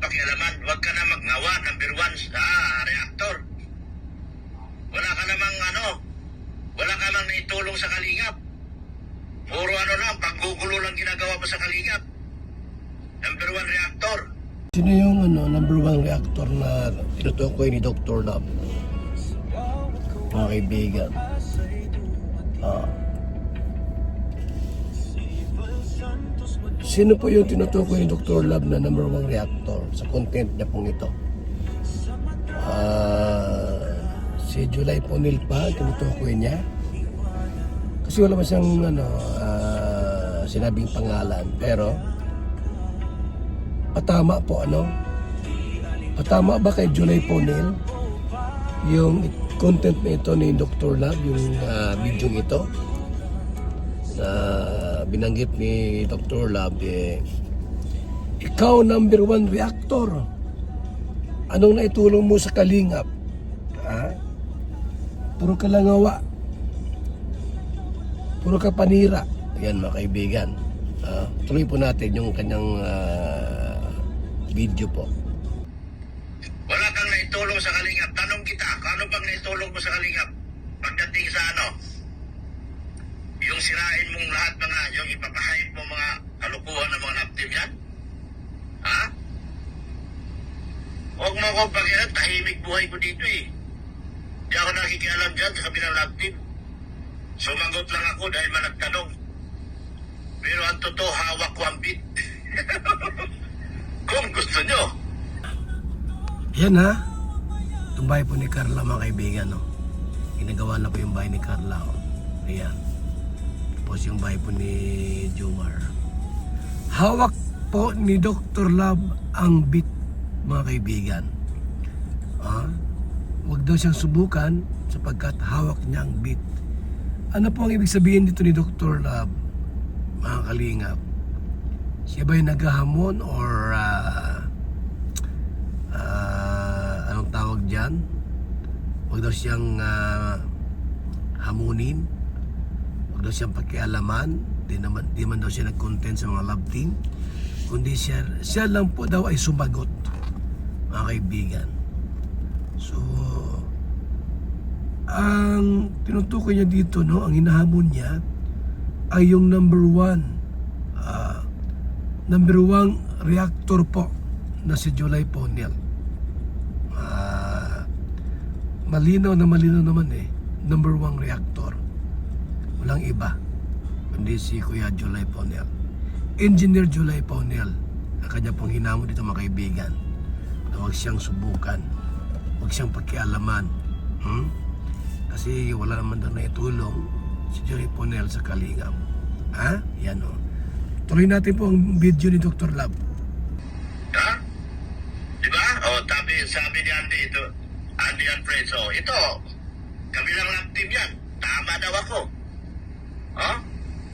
pakialaman. Huwag ka na magnawa, number one, sa reactor. Wala ka namang wala ka namang naitulong sa Kalingap. Puro lang, panggugulo lang ginagawa mo sa Kalingap. Number one reactor. Sino yung number one reactor na tinutukoy ni Dr. Love? Mga kaibigan. Sino po yung tinutukoy ni Dr. Love na number one reactor sa content niya pong ito? Si July Ponil pa, tinutukoy niya. Kasi wala ba siyang sinabing pangalan. Pero patama po patama ba kay July Ponil yung content na ito ni Dr. Love, yung video ito na binanggit ni Dr. Love, ikaw number one reactor, anong naitulong mo sa Kalingap? Puro ka langawa, puro ka panira. Yan mga kaibigan, tuloy po natin yung kanyang video po. Wala kang naitulong sa Kalingap. Tanong kita, ano bang naitulong mo sa Kalingap? Pagdating sa yung sirain mong lahat yung ipapahayip mo mga kalukuhan ng mga naptim yan? Huwag mo akong pakialam, tahimik buhay ko dito eh. Di ako nakikialam dyan sa kabilang naptim. Sumagot lang ako dahil managtanong. Pero ang totoo, hawak ko ang bit. Kung gusto nyo. Yan itong bahay po ni Carla mga kaibigan. Ginagawa na po yung bahay ni Carla. Ayan. Tapos yung bahay po ni Jomar. Hawak po ni Dr. Love ang bit mga kaibigan. Huwag daw siyang subukan sapagkat hawak niya ang bit. Ano po ang ibig sabihin dito ni Dr. Love mga kalingap? Siya ba'y naghahamon or anong tawag dyan? Huwag daw siyang hamunin, huwag daw siyang pakialaman. Di man daw siya nag-content sa mga love team, kundi siya lang po daw ay sumagot mga kaibigan. So ang tinutukoy niya dito, ang hinahamon niya ay yung number one reactor po na si July Ponil. Malinaw naman number one reactor, walang iba kundi si Kuya July Ponil, Engineer July Ponil. Ang kanya pong hinamon dito mga kaibigan na huwag siyang subukan, huwag siyang pakialaman, kasi wala naman daw na itulong si July Ponil sa Kalingap. Yan tuloy natin po ang video ni Dr. Love. Diba? Sabi ni Andy and Friends, ito, kabilang lab team yan. Tama daw ako.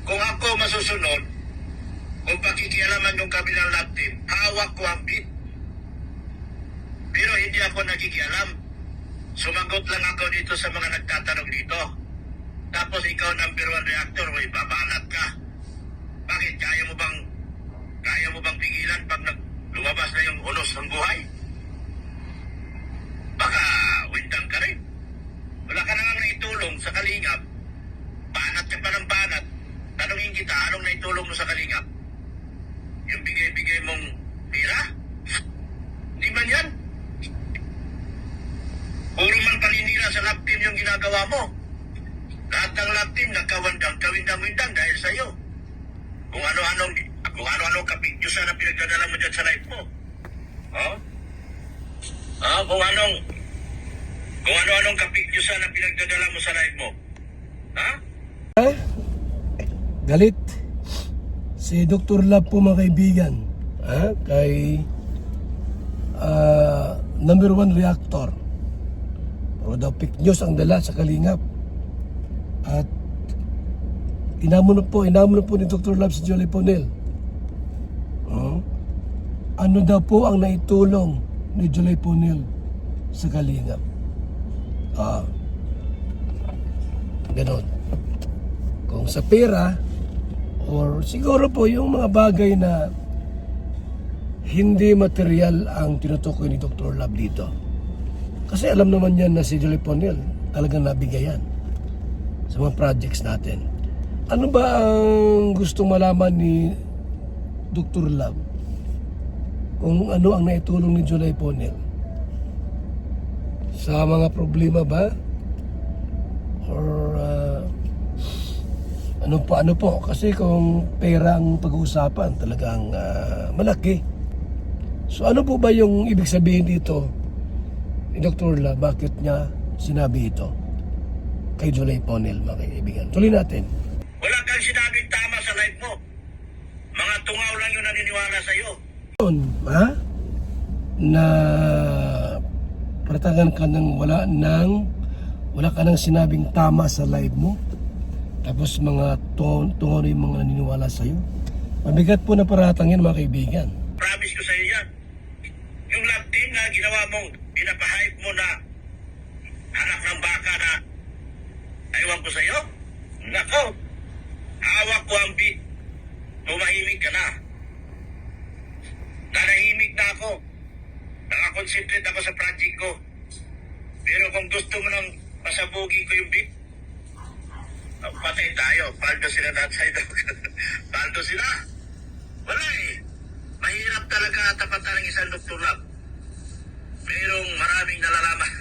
Kung ako masusunod, kung pakikialaman yung kabilang lab team, hawak ko ang bit. Pero hindi ako nakikialam. Sumagot lang ako dito sa mga nagtatanong dito. Tapos ikaw number one reactor, babanat ka. Bakit? Kaya mo bang pigilan pag lumabas na yung unos ng buhay? Baka windang ka rin. Wala ka nang naitulong sa Kalingap. Banat ka pa ng banat. Tanungin kita, anong naitulong mo sa Kalingap? Yung bigay-bigay mong pira? Hindi man yan. Puro man paninira sa lab team yung ginagawa mo. Lahat ng lab team kawindang-windang dahil sa'yo. Kung ano-anong kapigyosan na pinagdadala mo dyan sa life mo. Kung ano-anong kapigyosan na pinagdadala mo sa life mo. Galit si Dr. Love po mga kaibigan kay number one reactor. Pero daw fake news ang dala sa Kalingap. At inamon na po ni Dr. Love si July Ponil. Ano daw po ang naitulong ni July Ponil sa Kalingap? Ganon. Kung sa pera or siguro po yung mga bagay na hindi material ang tinutukoy ni Dr. Lab dito. Kasi alam naman yan na si Julie Ponel talagang nabigayan sa mga projects natin. Ano ba ang gustong malaman ni Dr. Lab? Kung ano ang naitulong ni Julie Ponel? Sa mga problema ba? Or ano po? Kasi kung pera ang pag-uusapan, talagang malaki. So ano po ba yung ibig sabihin dito ni Dr. Lab? Bakit niya sinabi ito kay Julie Ponel, mga kaibigan? Tuloy natin. Wala kang sinabing tama sa live mo. Mga tungaw lang yung naniniwala sa'yo. Ha? Na paratangan ka ng wala ka nang sinabing tama sa live mo. Tapos mga tungaw yung mga naniniwala sa'yo. Mabigat po na paratang yan, mga kaibigan. Promise ko sa'yo yan. Yung lab team na ginawa mong pinapahype mo na anak ng baka na aywan ko sa'yo. Nako, hawak ko ang beat. Tumahimik ka na. Nanahimik na ako. Nakakonsentrate ako sa project ko. Pero kung gusto mo nang pasabugi ko yung beat, patay tayo. Paldo sila na side. Paldo sila. Wala eh. Mahirap talaga tapatan ng isang Dr. Lab. Merong maraming nalalaman.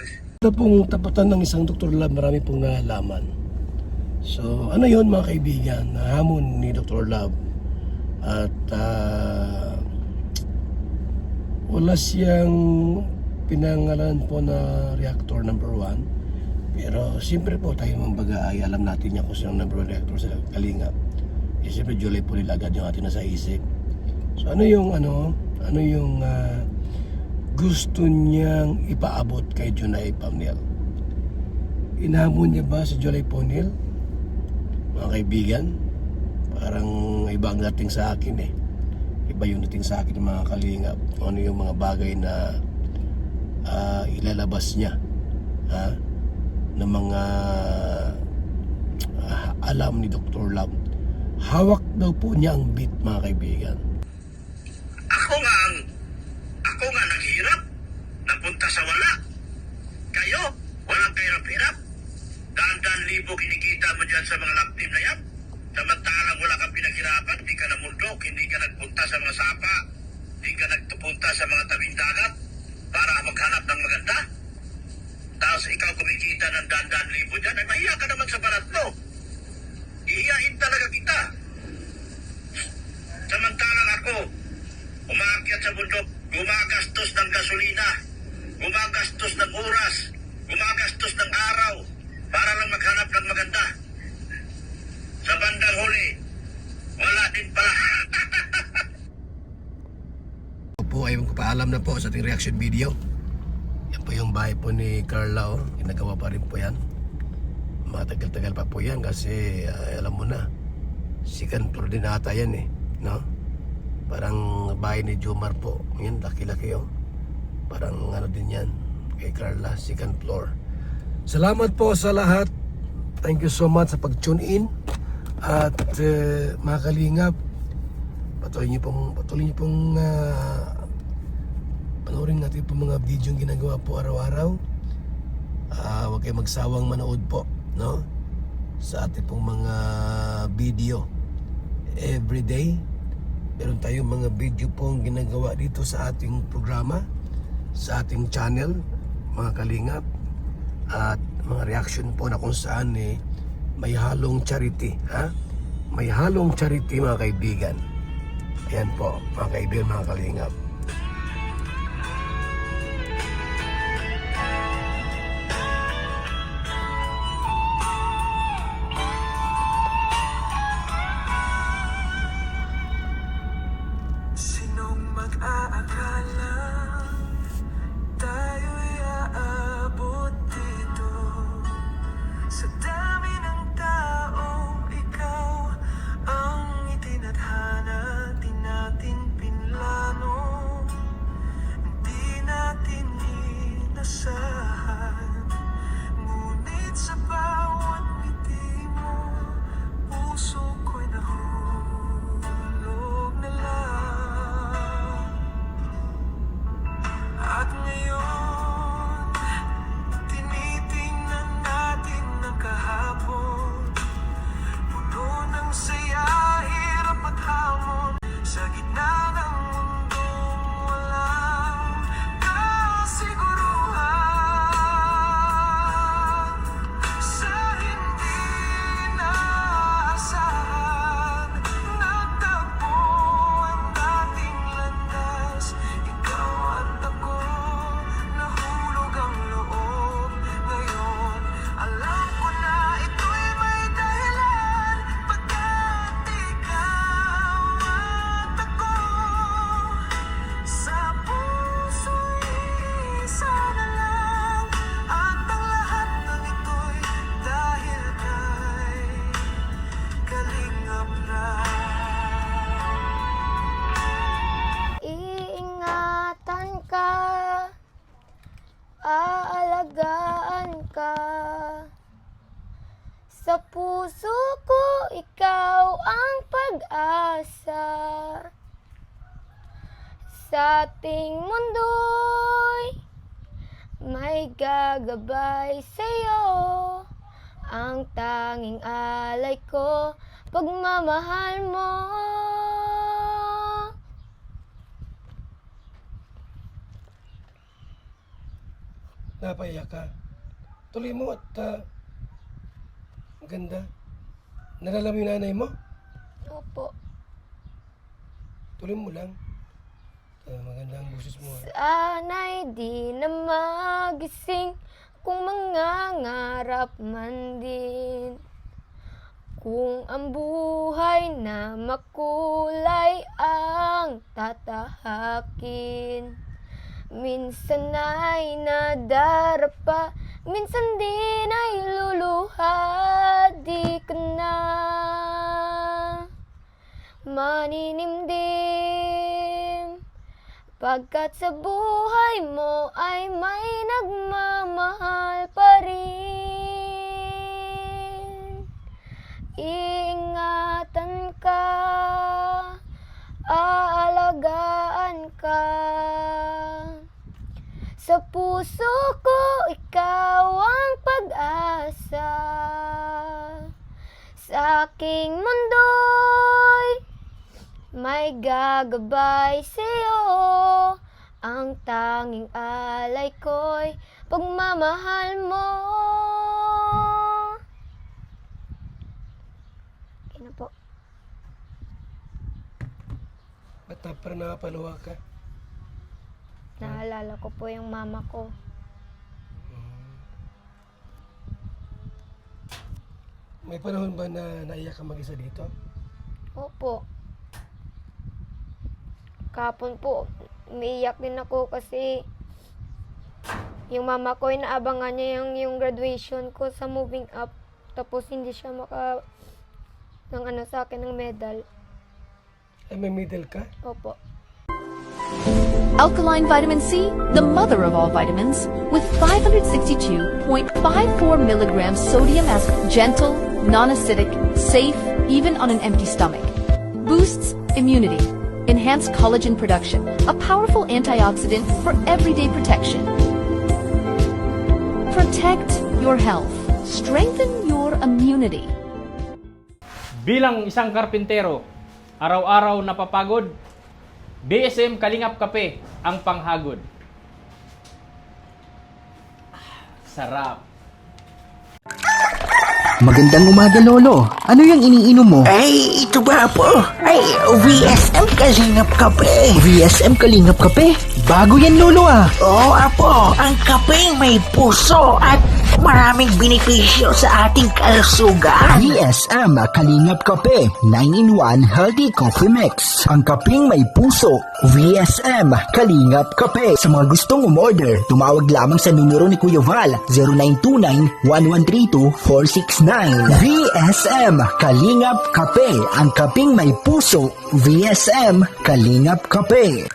Ito pong tapatan ng isang Dr. Lab, marami pong nalalaman. So, ano yun mga kaibigan? Hamon ni Dr. Lab. At wala siyang pinangalan po na reactor number 1. Pero siyempre po tayo mga baga ay alam natin niya kung sino number 1 reactor sa Kalingap. Eh siyempre Julie po nila agad yung atin nasa isip. So ano yung gusto niyang ipaabot kay Julie Ponel? Inahamon niya ba si Julie Ponel? Mga kaibigan, parang iba ang dating sa akin eh. Iba yung dating sa akin ng mga Kalingap. Ano yung mga bagay na ilalabas niya ng mga alam ni Dr. Lab. Hawak daw po niya ang beat, mga kaibigan. Ako nga naghirap. Napunta sa wala. Kayo, walang kahirap-hirap. Daan-daan libo kinikita mo dyan sa mga lab team na yan. Samantalang wala kang pinaghirapan, hindi ka namundok, hindi ka nagpunta sa mga sapa, hindi ka nagpunta sa mga tabing dagat para maghanap ng maganda. Tapos ikaw kumikita ng daan-daan libo dyan, ay mahiya ka naman sa barat mo. Ihiyain talaga kita. Samantalang ako, umaakyat sa bundok, gumagastos ng gasolina, gumagastos ng oras, gumagastos ng araw, para lang maghanap ng maganda. Sa bandang huli, wala din pala. Po ay magpapaalam na po sa ating reaction video. Yan po yung bahay po ni Carla, oh. Ginagawa pa rin po yan. Matagal-tagal pa po yan kasi alam mo na, second floor din ata yan eh, no? Parang bahay ni Jomar po. Yan, laki-laki oh. Parang ano din yan kay Carla, second floor. Salamat po sa lahat. Thank you so much sa pag-tune in. At mga Kalingap, patuloy niyo pong panoorin natin po mga video yung ginagawa po araw-araw. Huwag kayo magsawang manood po, no? Sa ating pong mga video everyday. Meron tayong mga video pong ginagawa dito sa ating programa, sa ating channel, mga Kalingap. At mga reaction po na kung saan may halong charity, ha? May halong charity, mga kaibigan. Ayan po, mga kaibigan, mga Kalingap. Sinong mag-aakala tayo'y aabot dito? Sa dami ng taong ikaw ang itinadhana, di natin pinlano. pag-asa. Sa ating mundo'y may gagabay sa'yo. Ang tanging alay ko, pagmamahal mo. Napaiyak ka. Tuloy mo at ganda. Nalala mo yung nanay mo? Opo. Tuloy mo lang. Maganda ang boses mo. Sana'y di na magising kung mangangarap man din. Kung ang buhay na makulay ang tatahakin. Minsan ay nadarapa, minsan din ay luluha. Di ka na maninimdim, pagkat sa buhay mo ay may nagmamahal pa rin. Iingatan ka, aalagaan ka. Sa puso ko, ikaw ang pag-asa. Sa aking mundo'y may gagabay sa'yo. Ang tanging alay ko'y pagmamahal mo. Okay na po. Ba't parang nakapaluha ka? Naalala ko po yung mama ko. May panahon ba na naiyak ka mag-isa dito? Opo. Kapon po, umiiyak din ako kasi yung mama ko, inaabangan niya yung graduation ko sa moving up. Tapos hindi siya sa akin ng medal. Ay, may middle ka? Opo. Alkaline vitamin C, the mother of all vitamins, with 562.54 milligrams sodium as gentle, non-acidic, safe, even on an empty stomach. Boosts immunity, enhance collagen production, a powerful antioxidant for everyday protection. Protect your health. Strengthen your immunity. Bilang isang karpintero, araw-araw napapagod, BSM Kalingap Kape ang panghagod. Sarap. Magandang umaga, Lolo. Ano yung iniinom mo? Ay, ito ba po? Ay, VSM Kalingap Kape. VSM Kalingap Kape? Bago yan, Lolo ah. Oo, apo. Ang kapeng may puso at maraming benepisyo sa ating kalusugan. VSM Kalingap Kape 9-in-1 Healthy Coffee Mix. Ang kapeng may puso. VSM Kalingap Kape. Sa mga gustong umorder, tumawag lamang sa numero ni Kuya Val 0929-1132-469. VSM Kalingap Kape. Ang kapeng may puso. VSM Kalingap Kape.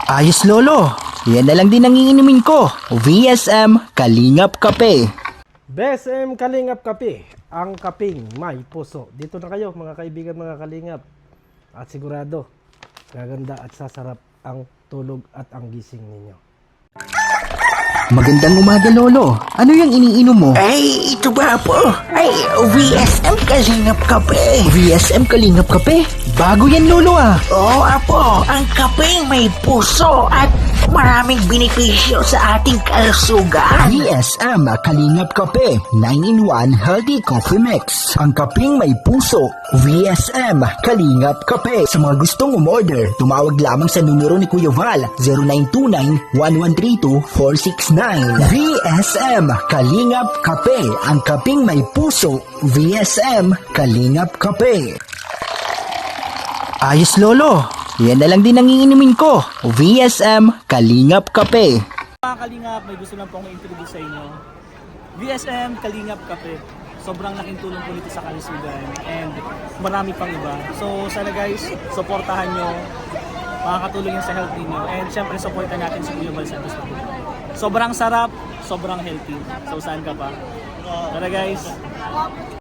Ayos, Lolo. Yan na lang din ang iinumin ko. VSM Kalingap Kape. BSM Kalingap Kape, ang kaping may puso. Dito na kayo mga kaibigan, mga kalingap. At sigurado, gaganda at sasarap ang tulog at ang gising ninyo. Magandang umaga, Lolo. Ano yung iniinom mo? Ay, ito ba po? Ay, VSM Kalingap Kape. VSM Kalingap Kape? Bago yan, Lolo ah. Oo, apo. Ang kapeng may puso at maraming benepisyo sa ating kalusugan. VSM Kalingap Kape 9-in-1 Healthy Coffee Mix. Ang kapeng may puso. VSM Kalingap Kape. Sa mga gustong umorder, tumawag lamang sa numero ni Kuya Val 0929-1132-469. VSM Kalingap Kape. Ang kapeng may puso. VSM Kalingap Kape. Ayos, Lolo. Yan na lang din ang iinumin ko. VSM Kalingap Kape. Mga Kalingap, may gusto lang po akong introduce sa inyo. VSM Kalingap Kape. Sobrang laking tulong po nito sa kalusugan and marami pang iba. So sana guys, supportahan nyo. Makakatulong yan sa health niyo. And syempre, supportan natin si Kuya Val Santos. Sobrang sarap, sobrang healthy. So saan ka pa? Tara guys.